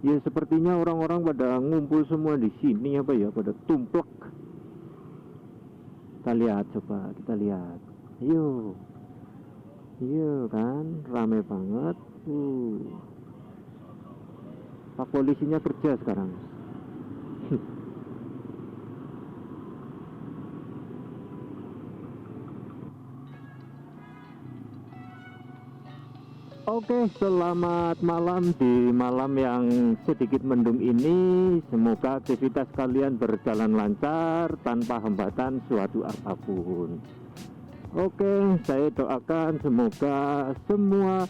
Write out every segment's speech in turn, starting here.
Ya sepertinya orang-orang pada ngumpul semua di sini apa ya, pada tumplek. Kita lihat, coba kita lihat. Yuk, yuk kan, rame banget. Pak polisinya kerja sekarang. Oke, selamat malam di malam yang sedikit mendung ini. Semoga aktivitas kalian berjalan lancar tanpa hambatan suatu apapun. Oke, saya doakan semoga semua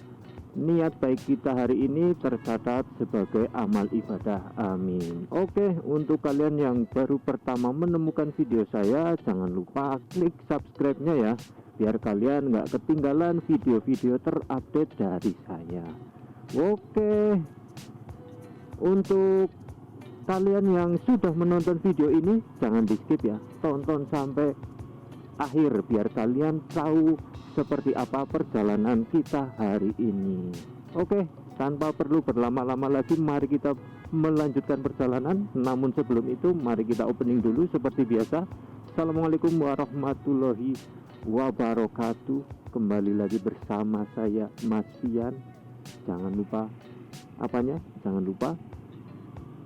niat baik kita hari ini tercatat sebagai amal ibadah. Amin. Oke, untuk kalian yang baru pertama menemukan video saya, jangan lupa klik subscribe-nya ya, biar kalian nggak ketinggalan video-video terupdate dari saya. Oke, untuk kalian yang sudah menonton video ini, jangan di skip ya, tonton sampai akhir biar kalian tahu seperti apa perjalanan kita hari ini. Oke, tanpa perlu berlama-lama lagi, mari kita melanjutkan perjalanan. Namun sebelum itu, mari kita opening dulu seperti biasa. Assalamualaikum warahmatullahi wabarakatuh. Kembali lagi bersama saya, Mas Pian. Jangan lupa apanya? Jangan lupa,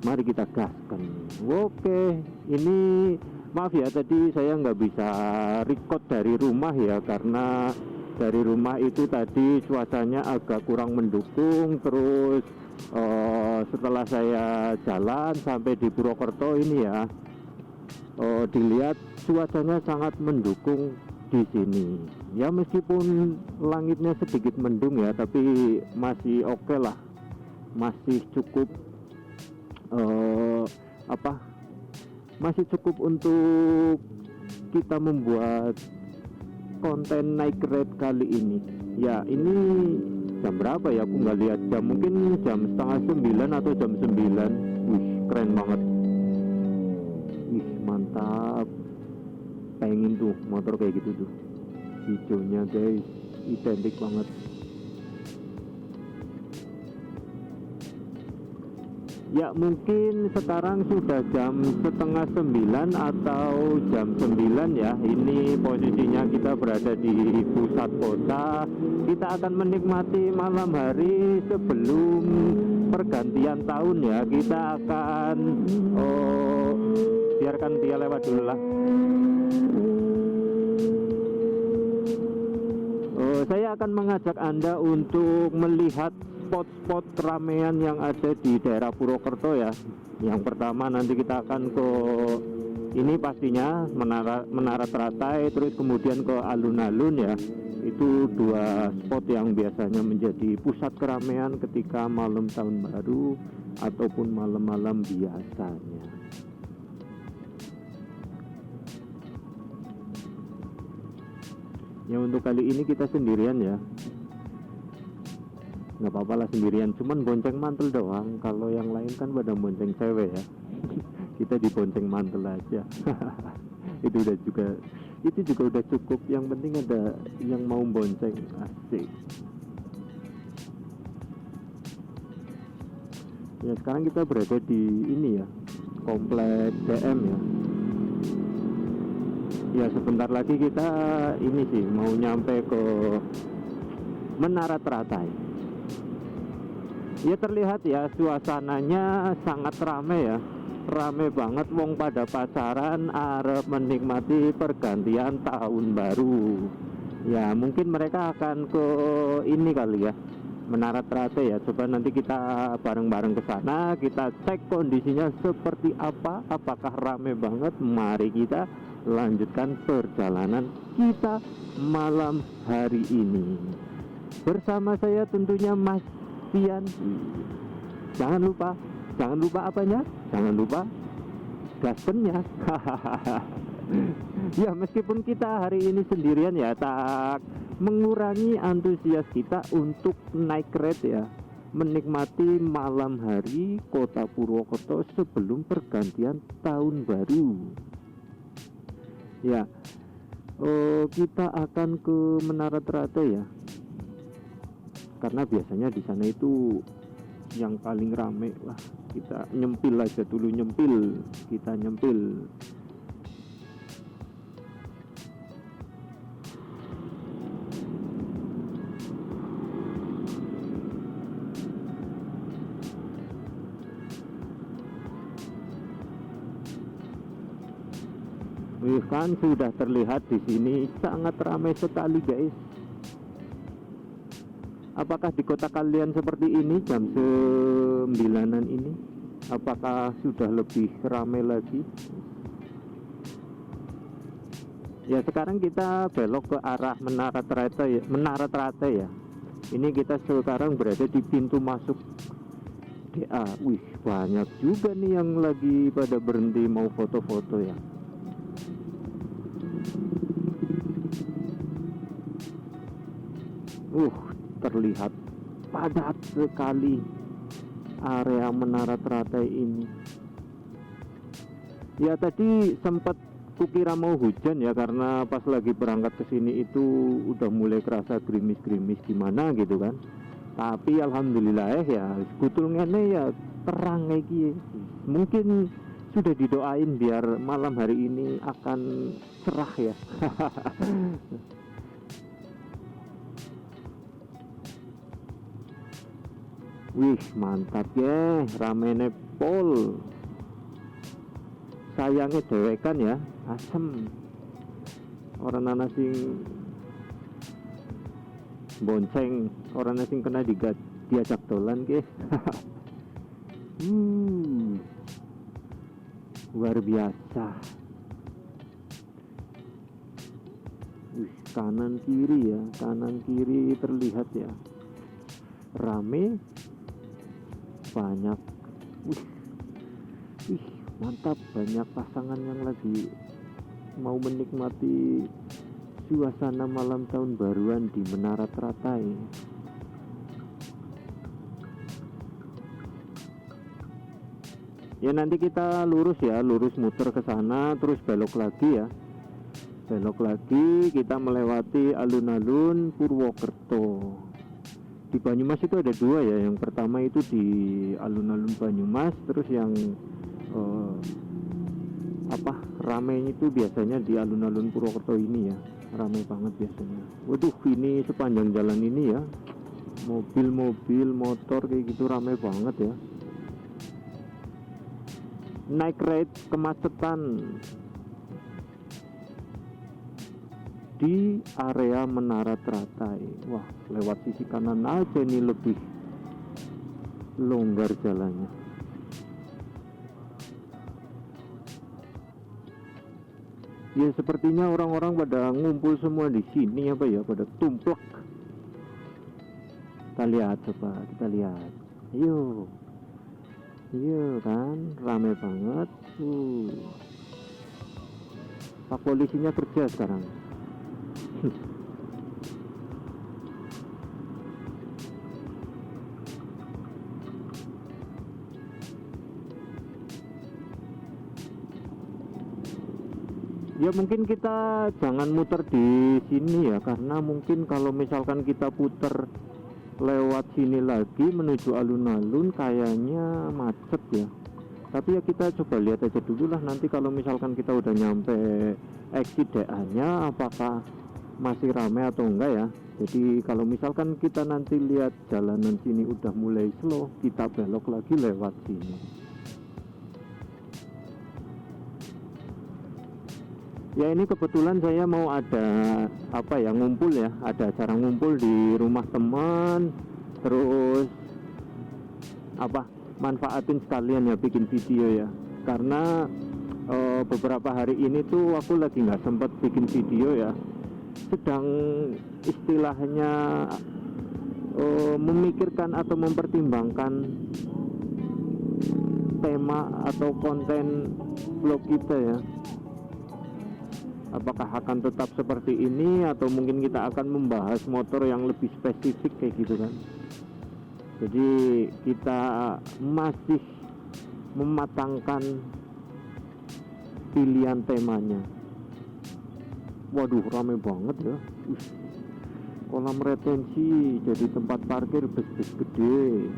mari kita gaskan. Oke, ini maaf ya, tadi saya nggak bisa record dari rumah ya, karena dari rumah itu tadi cuacanya agak kurang mendukung. Terus setelah saya jalan sampai di Purwokerto ini ya, dilihat cuacanya sangat mendukung di sini. Ya meskipun langitnya sedikit mendung ya, tapi masih oke lah, masih cukup masih cukup untuk kita membuat konten naik rate kali ini. Ya ini jam berapa ya, aku nggak lihat jam, mungkin jam setengah 9 atau jam 9. Wih, keren banget. Wih, mantap. Pengen tuh motor kayak gitu tuh, hijaunya guys, identik banget. Ya mungkin sekarang sudah jam setengah 9 atau jam 9 ya. Ini posisinya kita berada di pusat kota. Kita akan menikmati malam hari sebelum pergantian tahun ya. Kita akan biarkan dia lewat dulu lah. Saya akan mengajak Anda untuk melihat spot-spot keramaian yang ada di daerah Purwokerto ya. Yang pertama nanti kita akan ke ini pastinya Menara Teratai, terus kemudian ke alun-alun ya. Itu dua spot yang biasanya menjadi pusat keramaian ketika malam tahun baru ataupun malam-malam biasanya. Ya untuk kali ini kita sendirian ya, nggak apa-apa lah sendirian, cuman bonceng mantel doang. Kalau yang lain kan pada bonceng cewek ya. Kita dibonceng mantel aja. itu juga udah cukup. Yang penting ada yang mau bonceng, asik. Ya sekarang kita berada di ini ya, komplek DM ya. Ya sebentar lagi kita ini sih mau nyampe ke Menara Teratai. Ya terlihat ya, suasananya sangat ramai ya, rame banget, wong pada pacaran arep menikmati pergantian tahun baru. Ya mungkin mereka akan ke ini kali ya, Menara Teratai ya. Coba nanti kita bareng-bareng ke sana, kita cek kondisinya seperti apa, apakah rame banget. Mari kita lanjutkan perjalanan kita malam hari ini bersama saya tentunya Mas Pian. Jangan lupa apanya? Jangan lupa gaspennya. Ya meskipun kita hari ini sendirian ya, tak mengurangi antusias kita untuk naik rate ya, menikmati malam hari kota Purwokerto sebelum pergantian tahun baru. Ya, kita akan ke Menara Teratai ya, karena biasanya di sana itu yang paling rame. Wah, kita nyempil aja dulu, kita nyempil. Wih, kan sudah terlihat di sini sangat ramai sekali, guys. Apakah di kota kalian seperti ini jam 9-an ini? Apakah sudah lebih ramai lagi? Ya, sekarang kita belok ke arah Menara Teratai ya. Ini kita sekarang berada di pintu masuk DA. Wih, banyak juga nih yang lagi pada berhenti mau foto-foto ya. Terlihat padat sekali area Menara Teratai ini. Ya, tadi sempat kukira mau hujan ya, karena pas lagi berangkat ke sini itu udah mulai kerasa gerimis-gerimis gimana gitu kan. Tapi alhamdulillah ya, sebetulnya ya terang kayak gini. Mungkin sudah didoain biar malam hari ini akan cerah ya. Wih, mantap ya, ramene pol. Sayangnya dewekan ya, asem. Orang nana sing bonceng, orang nana sing kena diajak dolan ke. Luar biasa. Wih, kanan kiri terlihat ya, rame, banyak. Wih, mantap, banyak pasangan yang lagi mau menikmati suasana malam tahun baruan di Menara Teratai. Ya, nanti kita lurus muter ke sana, terus belok lagi ya. Belok lagi, kita melewati alun-alun Purwokerto. Di Banyumas itu ada dua ya. Yang pertama itu di alun-alun Banyumas, terus yang ramenya itu biasanya di alun-alun Purwokerto ini ya. Ramai banget biasanya. Waduh, ini sepanjang jalan ini ya, mobil-mobil, motor kayak gitu ramai banget ya. Naik ride kemacetan di area Menara Teratai. Wah, lewat sisi kanan aja nih lebih longgar jalannya. Ya, sepertinya orang-orang pada ngumpul semua di sini apa ya, pada tumplek. Kita lihat, coba kita lihat. Iya kan, ramai banget. Pak polisinya kerja sekarang. Ya, mungkin kita jangan muter di sini ya, karena mungkin kalau misalkan kita putar lewat sini lagi menuju alun-alun kayaknya macet ya. Tapi ya kita coba lihat aja dulu lah, nanti kalau misalkan kita udah nyampe exit DA-nya apakah masih ramai atau enggak ya. Jadi kalau misalkan kita nanti lihat jalanan sini udah mulai slow, kita belok lagi lewat sini. Ya, ini kebetulan saya mau ada ngumpul ya, ada acara ngumpul di rumah teman, terus manfaatin sekalian ya bikin video ya, karena beberapa hari ini tuh aku lagi nggak sempet bikin video ya, sedang istilahnya memikirkan atau mempertimbangkan tema atau konten vlog kita ya. Apakah akan tetap seperti ini atau mungkin kita akan membahas motor yang lebih spesifik kayak gitu kan. Jadi kita masih mematangkan pilihan temanya. Waduh, rame banget ya. Kolam retensi jadi tempat parkir bus-bus gede.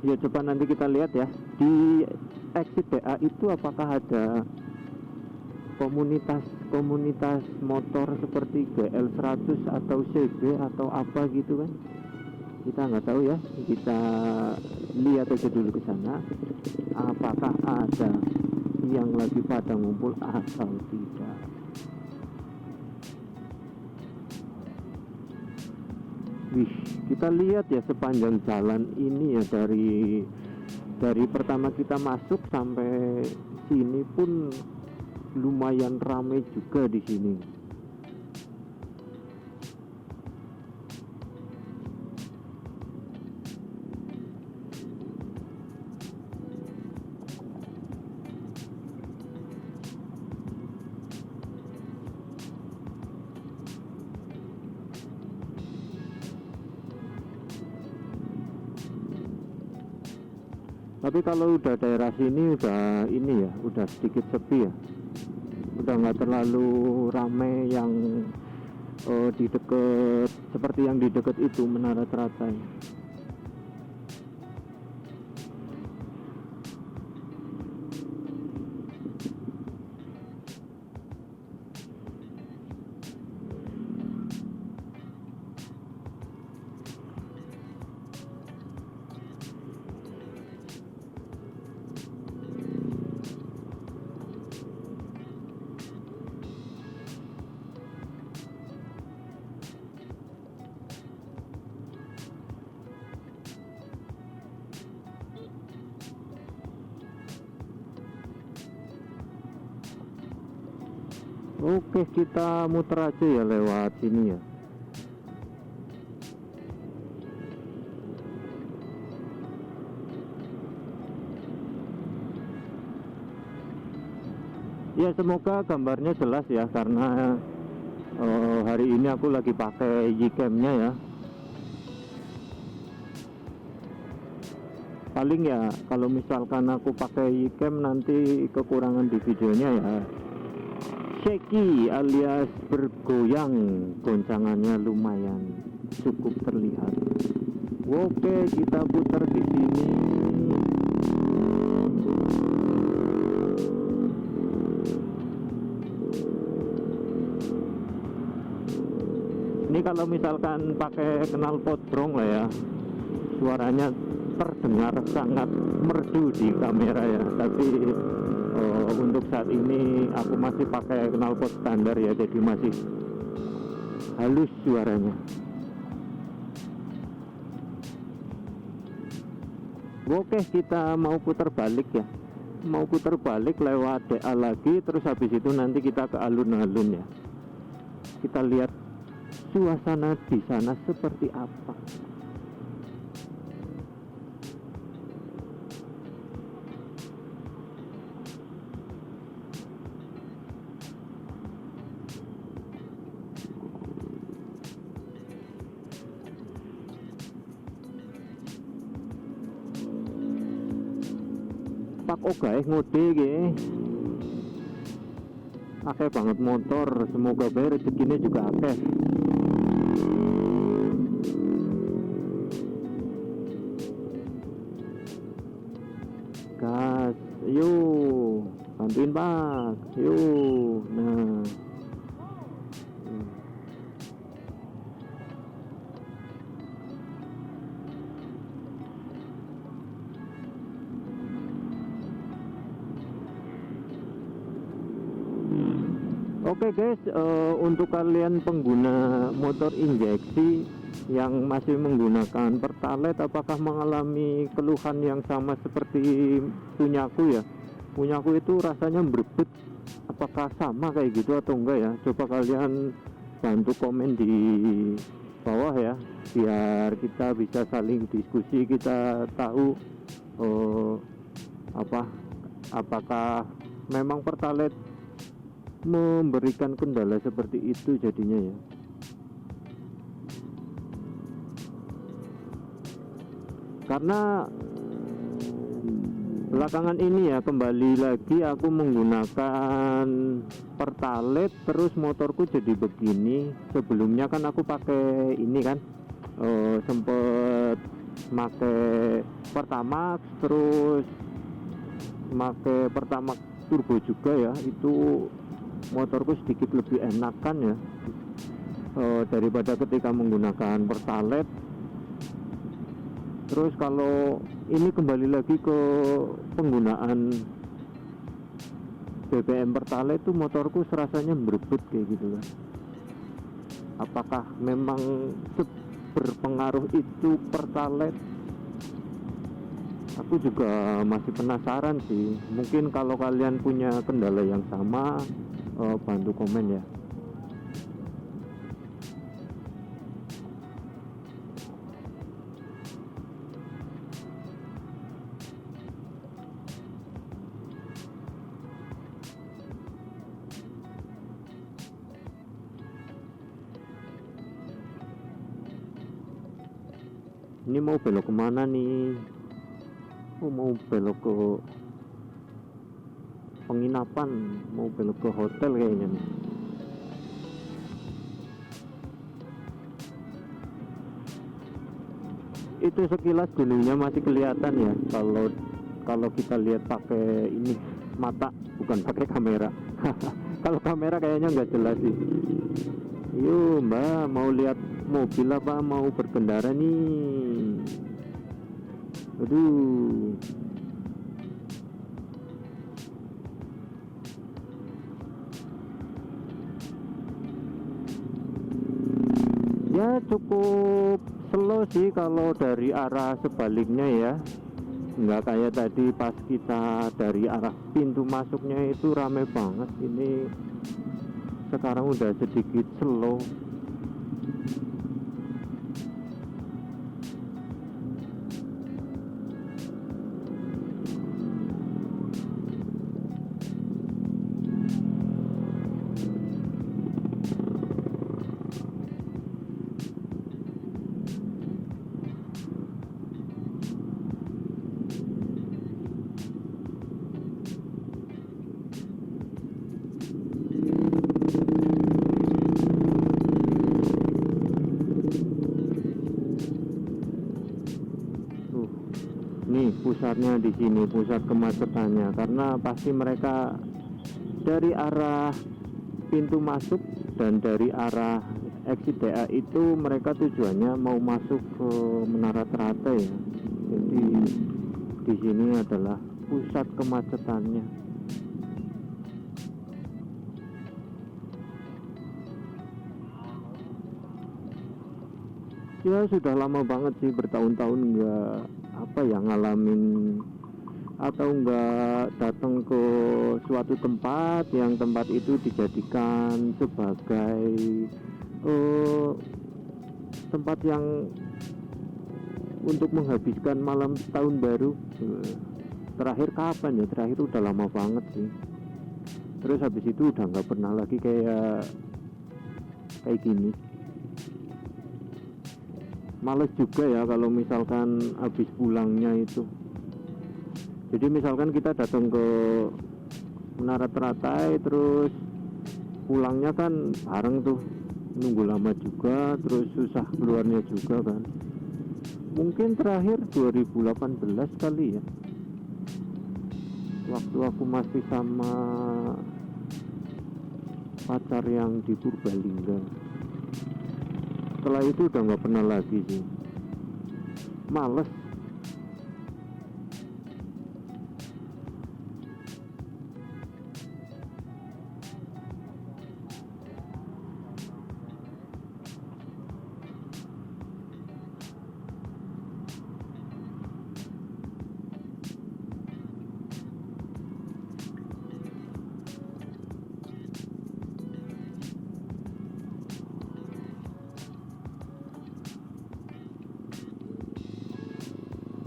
ya coba nanti kita lihat ya di exit BA itu apakah ada komunitas motor seperti GL100 atau CB atau apa gitu kan, kita nggak tahu ya. Kita lihat aja dulu ke sana apakah ada yang lagi pada ngumpul atau tidak. Wih, kita lihat ya sepanjang jalan ini ya, dari pertama kita masuk sampai sini pun lumayan ramai juga di sini. Tapi kalau udah daerah sini udah ini ya, udah sedikit sepi ya, udah nggak terlalu ramai yang di deket seperti yang di deket itu Menara Teratai. Oke, kita muter aja ya lewat sini ya. Ya semoga gambarnya jelas ya, karena hari ini aku lagi pakai Ycam-nya ya. Paling ya kalau misalkan aku pakai Ycam nanti kekurangan di videonya ya, shaky alias bergoyang, goncangannya lumayan cukup terlihat. Oke, kita putar di sini. Ini kalau misalkan pakai knalpot brong lah ya, suaranya terdengar sangat merdu di kamera ya. Tapi untuk saat ini aku masih pakai knalpot standar ya, jadi masih halus suaranya. Oke, kita mau putar balik ya, mau putar balik lewat DA lagi, terus habis itu nanti kita ke alun-alun ya. Kita lihat suasana di sana seperti apa. Pak Ogae ngode ge, akeh banget motor, semoga bae rezekinya juga akeh. Gas, yuk bantuin Pak, yuk. Nah, oke guys, untuk kalian pengguna motor injeksi yang masih menggunakan Pertalite, apakah mengalami keluhan yang sama seperti punyaku ya? Punyaku itu rasanya berbet, apakah sama kayak gitu atau enggak ya? Coba kalian bantu komen di bawah ya, biar kita bisa saling diskusi, kita tahu apakah memang Pertalite memberikan kendala seperti itu jadinya ya. Karena belakangan ini ya kembali lagi aku menggunakan Pertalite, terus motorku jadi begini. Sebelumnya kan aku pakai ini kan, sempet make Pertamax, terus make Pertamax turbo juga ya, itu motorku sedikit lebih enakan ya, daripada ketika menggunakan Pertalite. Terus kalau ini kembali lagi ke penggunaan BBM Pertalite itu, motorku serasanya berebut kayak gitu kan. Apakah memang berpengaruh itu Pertalite? Aku juga masih penasaran sih. Mungkin kalau kalian punya kendala yang sama, bantu komen ya. Ini mau belok kemana nih? Oh, mau belok ke penginapan, mau belok ke hotel kayaknya nih. Itu sekilas gunungnya masih kelihatan ya, kalau kita lihat pakai ini mata, bukan pakai kamera. Kalau kamera kayaknya nggak jelas sih. Yuk mbak, mau lihat mobil apa mau berkendara nih? Aduh, ya cukup slow sih kalau dari arah sebaliknya ya. Nggak kayak tadi pas kita dari arah pintu masuknya itu rame banget. Ini sekarang udah sedikit slow. Nih pusatnya di sini, pusat kemacetannya, karena pasti mereka dari arah pintu masuk dan dari arah exit DA itu mereka tujuannya mau masuk ke Menara Teratai ya. Jadi di sini adalah pusat kemacetannya. Ya sudah lama banget sih, bertahun-tahun nggak ngalamin atau nggak datang ke suatu tempat yang tempat itu dijadikan sebagai tempat yang untuk menghabiskan malam tahun baru. Terakhir kapan ya? Terakhir udah lama banget sih. Terus habis itu udah nggak pernah lagi kayak gini. Males juga ya kalau misalkan habis pulangnya itu. Jadi misalkan kita datang ke Menara Teratai, terus pulangnya kan bareng tuh, nunggu lama juga, terus susah keluarnya juga kan. Mungkin terakhir 2018 kali ya, waktu aku masih sama pacar yang di Purbalingga. Setelah itu udah nggak pernah lagi sih, males.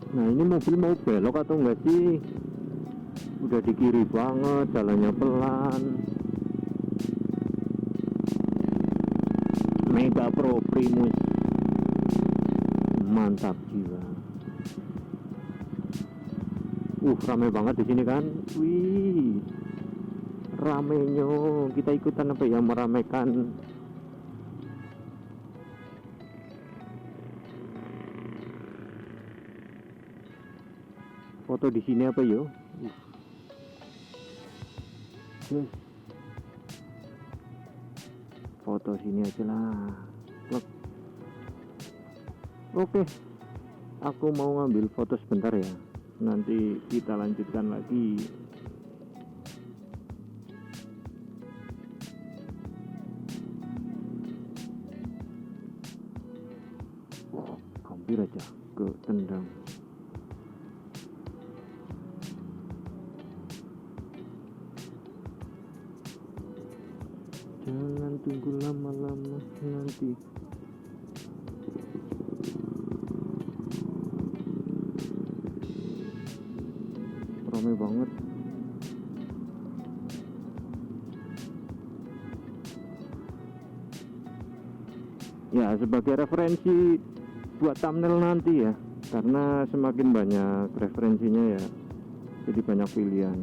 Nah ini mobil mau belok atau enggak sih? Udah di kiri banget, jalannya pelan. Mega Pro Primus, mantap jiwa. Ramai banget di sini kan. Wih, ramenya. Kita ikutan apa ya, meramaikan. Foto di sini apa yo? Yes. Foto sini aja lah. Look. Oke, aku mau ngambil foto sebentar ya. Nanti kita lanjutkan lagi. Hampir aja ke tendang. Jangan tunggu lama-lama nanti. Ramai banget. Ya, sebagai referensi buat thumbnail nanti ya, karena semakin banyak referensinya ya, jadi banyak pilihan.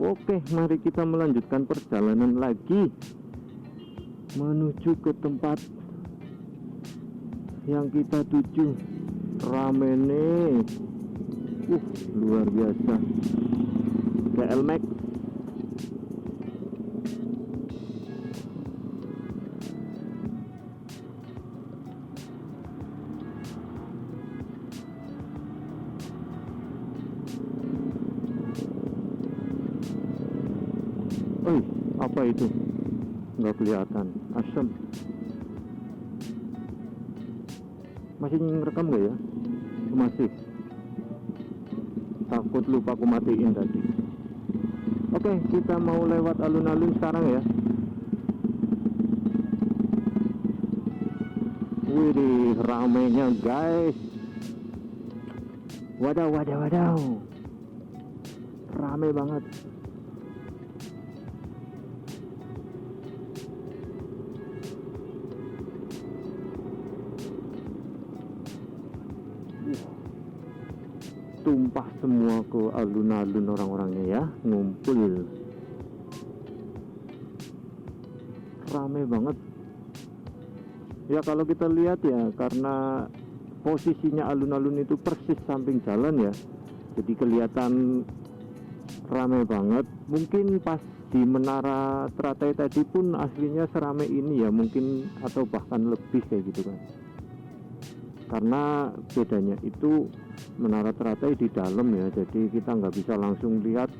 Oke, mari kita melanjutkan perjalanan lagi menuju ke tempat yang kita tuju. Rame nih, luar biasa. KL Max. Apa itu? Nggak kelihatan. Asam. Masih ngerekam nggak ya? Masih. Takut lupa aku matiin tadi. Oke, kita mau lewat alun-alun sekarang ya. Wih, ramenya guys. Wadaw. Rame banget. Tumpah semua ke alun-alun orang-orangnya ya, ngumpul. Rame banget. Ya kalau kita lihat ya, karena posisinya alun-alun itu persis samping jalan ya, jadi kelihatan rame banget. Mungkin pas di Menara Teratai tadi pun aslinya serame ini ya, mungkin atau bahkan lebih kayak gitu kan. Karena bedanya itu Menara Teratai di dalam ya, jadi kita nggak bisa langsung lihat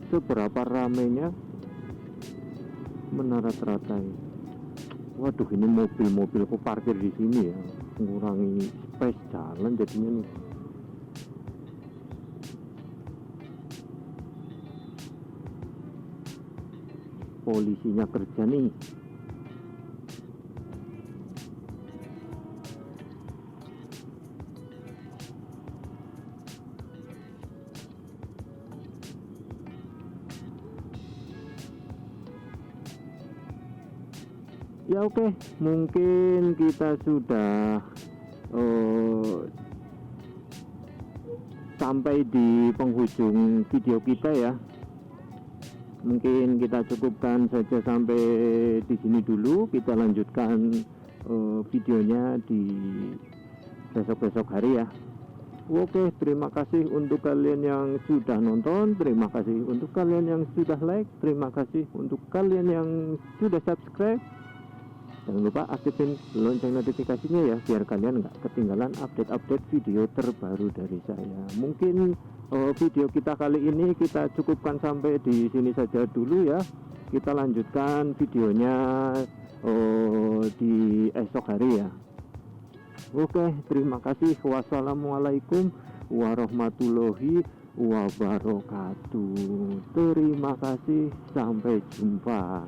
seberapa ramenya Menara Teratai. Waduh, ini mobil-mobil kok parkir di sini ya, mengurangi space jalan jadinya nih. Polisinya kerja nih. Ya oke, mungkin kita sudah sampai di penghujung video kita ya. Mungkin kita cukupkan saja sampai di sini dulu. Kita lanjutkan videonya di besok-besok hari ya. Oke, terima kasih untuk kalian yang sudah nonton, terima kasih untuk kalian yang sudah like, terima kasih untuk kalian yang sudah subscribe. Jangan lupa aktifin lonceng notifikasinya ya, biar kalian nggak ketinggalan update-update video terbaru dari saya. Mungkin video kita kali ini kita cukupkan sampai di sini saja dulu ya. Kita lanjutkan videonya di esok hari ya. Oke, terima kasih. Wassalamualaikum warahmatullahi wabarakatuh. Terima kasih, sampai jumpa.